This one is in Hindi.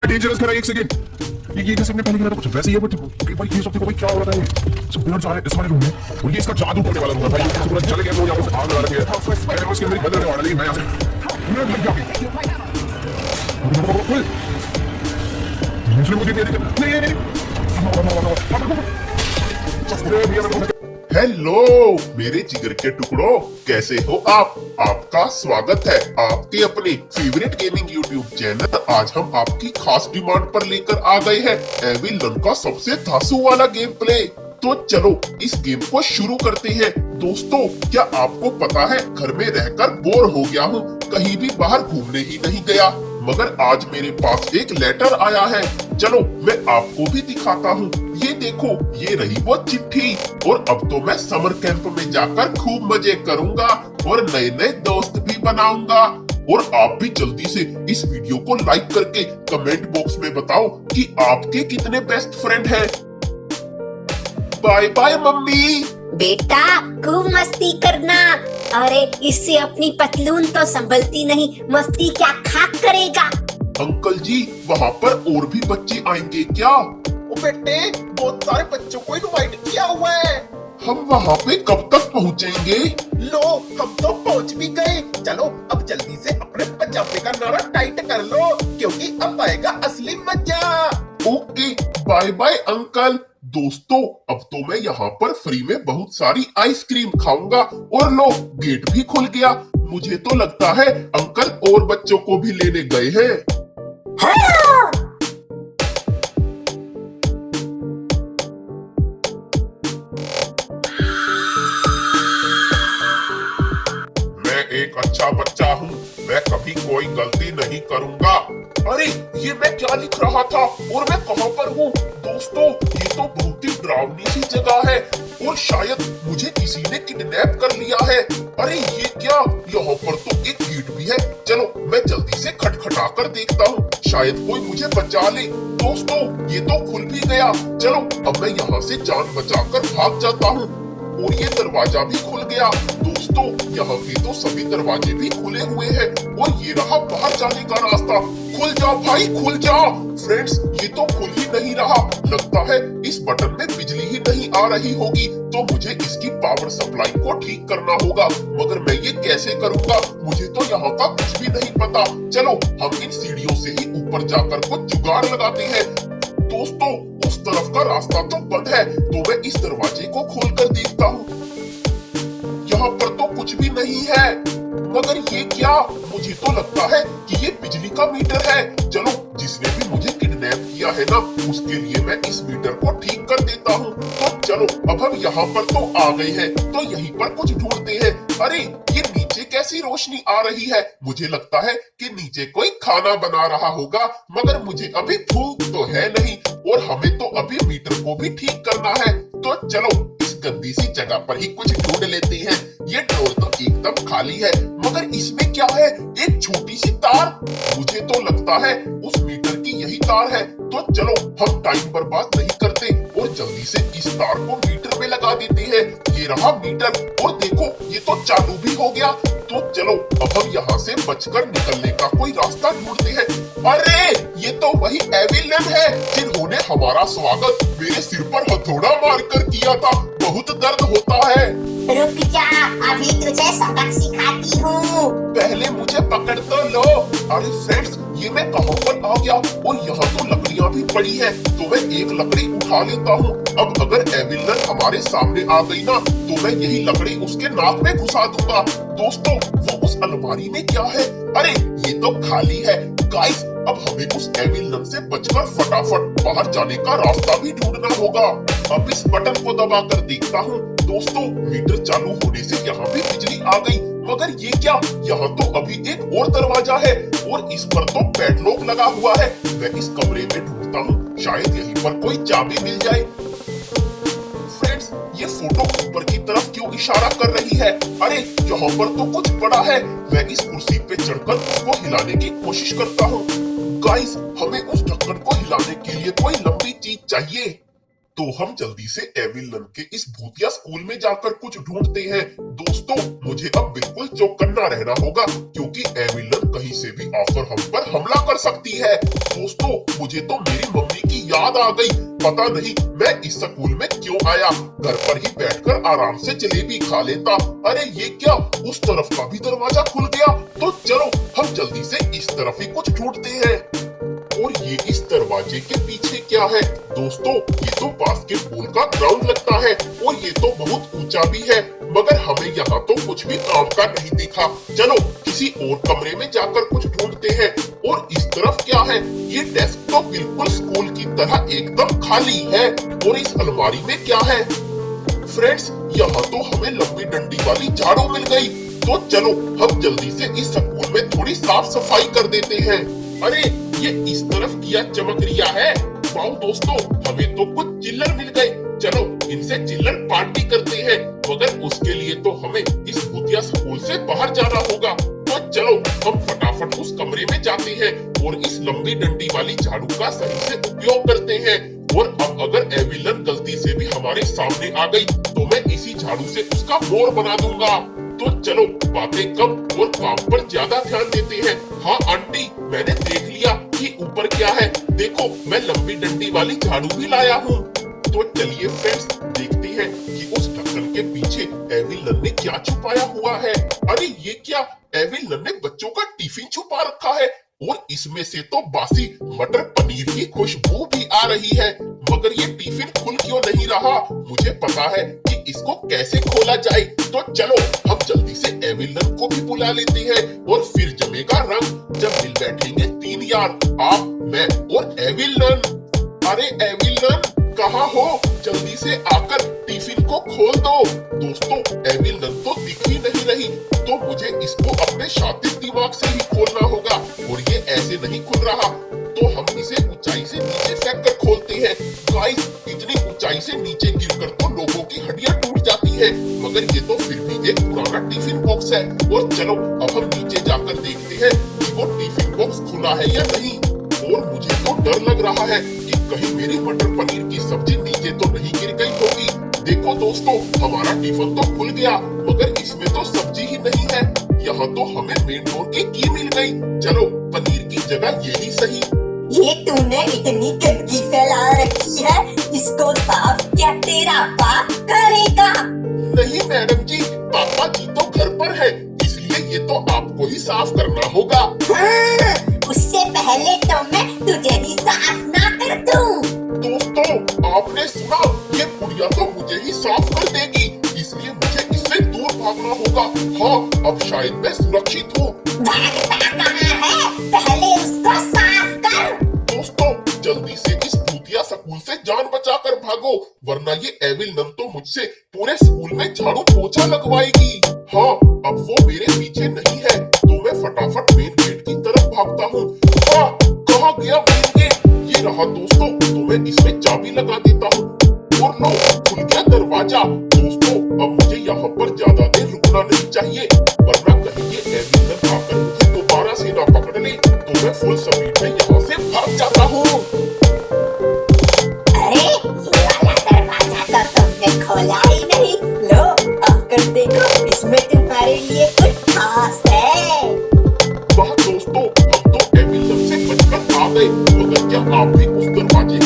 डेंजरस करा एक सेकंड। ये जैसे हमने पहले किया था कुछ वैसे ही है, बट भाई ये सब देखो भाई क्या हो रहा है। सब पेड़ जा रहे हैं इस वाले रूम में और ये इसका जादू टूटने वाला रूम है भाई। ये पूरा चले गया तो यहाँ पर आग लगा रखी है। मैं उसके अंदर बदलने वाला, लेकिन मैं यहाँ से मिनट लग गया। मुझे नहीं हेलो मेरे जिगर के टुकड़ों, कैसे हो आप? आपका स्वागत है आपके अपने फेवरेट गेमिंग यूट्यूब चैनल। आज हम आपकी खास डिमांड पर लेकर आ गए हैं एविल लन का सबसे धांसू वाला गेम प्ले। तो चलो इस गेम को शुरू करते हैं। दोस्तों, क्या आपको पता है घर में रहकर बोर हो गया हूँ, कहीं भी बाहर घूमने ही नहीं गया, मगर आज मेरे पास एक लेटर आया है। चलो मैं आपको भी दिखाता हूँ। ये देखो, ये रही वो चिट्ठी। और अब तो मैं समर कैंप में जाकर खूब मजे करूंगा और नए नए दोस्त भी बनाऊंगा। और आप भी जल्दी से इस वीडियो को लाइक करके कमेंट बॉक्स में बताओ कि आपके कितने बेस्ट फ्रेंड हैं। Bye bye mummy. बेटा खूब मस्ती करना। अरे इससे अपनी पतलून तो संभलती नहीं, मस्ती क्या खाक करेगा। अंकल जी, वहाँ पर और भी बच्चे आएंगे क्या? ओ बेटे, बहुत सारे बच्चों को इनवाइट किया हुआ है। हम वहाँ पे कब तक पहुँचेंगे? लो, हम तो पहुँच भी गए। चलो अब जल्दी से अपने पंजाबी का नारा टाइट कर लो, क्योंकि अब आएगा असली मजा। Okay, bye bye uncle. दोस्तों, अब तो मैं यहाँ पर फ्री में बहुत सारी आइसक्रीम खाऊंगा। और लो, गेट भी खुल गया। मुझे तो लगता है अंकल और बच्चों को भी लेने गए हैं। मैं एक अच्छा बच्चा हूँ, मैं कभी कोई गलती नहीं करूँगा। अरे ये मैं क्या लिख रहा था और मैं कहाँ पर हूँ? दोस्तों, ये तो बहुत ही डरावनी सी जगह है और शायद मुझे किसी ने किडनैप कर लिया है। अरे ये क्या, यहाँ पर तो एक गेट भी है। चलो मैं जल्दी से खटखटा कर देखता हूँ, शायद कोई मुझे बचा ले। दोस्तों, ये तो खुल भी गया। चलो अब मैं यहाँ से जान बचाकर भाग जाता हूँ। और ये दरवाजा भी खुल गया। दोस्तों, यहाँ के तो सभी दरवाजे भी खुले हुए हैं और ये रहा बाहर जाने का रास्ता। खुल जा भाई, खुल जा। फ्रेंड्स, ये तो खुल ही नहीं रहा। लगता है इस बटन में बिजली ही नहीं आ रही होगी, तो मुझे इसकी पावर सप्लाई को ठीक करना होगा। मगर मैं ये कैसे करूँगा? मुझे तो यहाँ का कुछ भी नहीं पता। चलो हम इन सीढ़ियों से ही ऊपर जाकर कुछ जुगाड़ लगाते हैं। दोस्तों, उस तरफ का रास्ता तो बंद है, तो मैं इस दरवाजे को खोलकर देखता हूँ। यहाँ पर तो कुछ भी नहीं है। मगर ये क्या? मुझे तो लगता है कि ये बिजली का मीटर है। चलो, जिसने भी मुझे किडनैप किया है ना, उसके लिए मैं इस मीटर को ठीक कर देता हूँ। तो चलो, अब हम यहाँ पर तो आ गए हैं, तो यहीं पर कुछ ढूंढते हैं। अरे ये नीचे कैसी रोशनी आ रही है? मुझे लगता है कि नीचे कोई खाना बना रहा होगा, मगर मुझे अभी भूख तो है नहीं और हमें तो अभी मीटर को भी ठीक करना है। तो चलो इस गंदी सी जगह पर ही कुछ ढूंढ लेते हैं। ये ड्रॉर तो एकदम खाली है, मगर इसमें क्या है? एक छोटी सी तार। मुझे तो लगता है उस मीटर की यही तार है। तो चलो हम टाइम बर्बाद नहीं करते और जल्दी से इस तार को मीटर में लगा देते हैं। ये रहा मीटर और देखो, ये तो चालू भी हो गया। तो चलो अब हम यहाँ से बचकर निकलने का कोई रास्ता ढूंढते हैं। अरे ये तो वही एविल लन है जिन्होंने हमारा स्वागत मेरे सिर पर हथौड़ा मारकर किया था। बहुत दर्द होता है। रुक जा, अभी तुझे सबक सिखाती हूँ। पहले मुझे पकड़ तो लो। अरे फ्रेंड्स, ये मैं कहाँ पर आ गया और यहाँ तो लकड़ियाँ भी पड़ी है, तो मैं एक लकड़ी उठा लेता हूँ। अब अगर एविल लन हमारे सामने आ गई ना, तो मैं यही लकड़ी उसके नाक में घुसा दूंगा। दोस्तों, वो उस अलमारी में क्या है? अरे ये तो खाली है। गाइस, अब हमें उस एविल लन से बचकर फटाफट बाहर जाने का रास्ता भी ढूंढना होगा। अब इस बटन को दबाकर देखता हूँ। दोस्तों, मीटर चालू होने से यहाँ भी बिजली आ गई, मगर ये क्या? यहाँ तो अभी एक और दरवाजा है और इस पर तो पैडलॉक लगा हुआ है। मैं इस कमरे में ढूंढता हूँ, शायद यहीं पर कोई चाबी मिल जाए। फ्रेंड्स, ये फोटो ऊपर की तरफ क्यों इशारा कर रही है? अरे यहाँ पर तो कुछ पड़ा है। मैं इस कुर्सी पे चढ़कर उसको हिलाने की कोशिश करता हूँ। गाइस, हमें उस ढक्कन को हिलाने के लिए कोई लंबी चीज चाहिए। तो हम जल्दी से एविलन के इस भूतिया स्कूल में जाकर कुछ ढूंढते हैं। दोस्तों मुझे अब बिल्कुल चौकन्ना रहना होगा क्योंकि एविलन कहीं से भी आकर हम पर हमला कर सकती है। दोस्तों मुझे तो मेरी मम्मी की याद आ गई। पता नहीं मैं इस स्कूल में क्यों आया, घर पर ही बैठकर आराम से जलेबी खा लेता। अरे ये क्या, उस तरफ का भी दरवाजा खुल गया। तो चलो हम जल्दी से इस तरफ ही कुछ ढूंढते हैं। और ये इस दरवाजे के पीछे क्या है? दोस्तों ये तो बास्केटबॉल का ग्राउंड लगता है और ये तो बहुत ऊंचा भी है, मगर हमें यहाँ तो कुछ भी काम का नहीं दिखा। चलो किसी और कमरे में जाकर कुछ ढूंढते हैं। और इस तरफ क्या है? ये डेस्क तो बिल्कुल स्कूल की तरह एकदम खाली है। और इस अलमारी में क्या है? फ्रेंड्स यहाँ तो हमें लंबी डंडी वाली झाड़ू मिल गई। तो चलो हम जल्दी से इस स्कूल में थोड़ी साफ सफाई कर देते हैं। अरे ये इस तरफ किया चमक रिया है। वाओ दोस्तों हमें तो कुछ चिल्लर मिल गए। चलो इनसे चिल्लर पार्टी करते हैं, मगर उसके लिए तो हमें इस भूतिया स्कूल से बाहर जाना होगा। तो चलो हम फटाफट उस कमरे में जाते हैं और इस लंबी डंडी वाली झाड़ू का सही से उपयोग करते हैं। और अब अगर एविलन गलती से भी हमारे सामने आ गई तो मैं इसी झाड़ू से उसका मोर बना दूंगा। तो चलो बातें कम और काम पर ज्यादा ध्यान देते हैं। हाँ आंटी मैंने देख लिया कि ऊपर क्या है। देखो मैं लंबी डंडी वाली झाड़ू भी लाया हूँ। तो चलिए फ्रेंड्स देखते हैं कि उस ढक्कन के पीछे एविलन ने क्या छुपाया हुआ है। अरे ये क्या, एविलन ने बच्चों का टिफिन छुपा रखा है और इसमें से तो बासी मटर पनीर की खुशबू भी आ रही है। मगर ये टिफिन खुल क्यों नहीं रहा? मुझे पता है कि इसको कैसे खोला जाए। तो चलो हम जल्दी से एविलन को भी बुला लेते हैं और फिर जमेगा रंग जब मिल बैठेंगे तीन यार, आप मैं और एविलन। अरे एविलन कहाँ हो? जल्दी से आकर टिफिन को खोल दो। दोस्तों एविलन तो दिख ही नहीं रही, तो मुझे इसको अपने शातिर दिमाग से ही खोलना होगा। और ये ऐसे नहीं खुल रहा, तो हम इसे ऊंचाई से नीचे फेंक कर खोलते हैं। गाइस इतनी ऊंचाई से नीचे गिरकर तो लोगों की हड्डियां टूट जाती है, मगर ये तो फिर भी एक पुराना टिफिन बॉक्स है। और चलो अब हम नीचे जाकर देखते हैं कि वो टिफिन बॉक्स खुला है या नहीं। और मुझे तो डर लग रहा है कि कहीं मेरी मटर पनीर की सब्जी नीचे तो नहीं गिर गई होगी। देखो दोस्तों हमारा टिफिन तो खुल गया, मगर इसमें तो सब्जी ही नहीं है। यहाँ तो हमें मेन डोर की मिल गई। चलो पनीर की जगह ये ही सही। ये तूने इतनी गंदगी फैला रखी है, इसको साफ क्या तेरा बाप करेगा? नहीं मैडम जी, पापा जी तो घर पर है, इसलिए ये तो आपको ही साफ करना होगा। हाँ, उससे पहले तो मैं तुझे भी साफ ना कर दूं। दोस्तों आपने सुना, ये पुड़िया तो मुझे ही साफ कर देगी, इसलिए मुझे इससे दूर भागना होगा। हाँ अब शायद मैं सुरक्षित हूँ। भागता कहाँ है? पहले उसको साफ कर। दोस्तों जल्दी से इस भूतिया स्कूल से जान बचाकर भागो, वरना ये एविलन तो मुझसे पूरे स्कूल में झाड़ू पोछा लगवाएगी। हाँ अब वो मेरे पीछे नहीं है, तो मैं फटाफट मेन गेट की तरफ भागता हूँ। हाँ कहाँ गया मेन गेट? ये रहा दोस्तों, तो मैं इसमें चाबी लगा देता हूँ और लो खुल गया दरवाजा। दोस्तों अब मुझे यहाँ पर ज्यादा देर रुकना नहीं चाहिए, वरना कहीं ये एविलन आकर मुझे दोबारा से ना पकड़ ले। तो मैं फुल स्पीड में यहाँ से भाग जाता हूँ। अरे ये वाला दरवाजा तो तुमने खोला ही नहीं। लो आकर देखो, इसमें तुम्हारे लिए कुछ खास है। वाह दोस्तों हम तो एविलन से बचकर आ गए, मगर क्या आप भी उस दरवाजे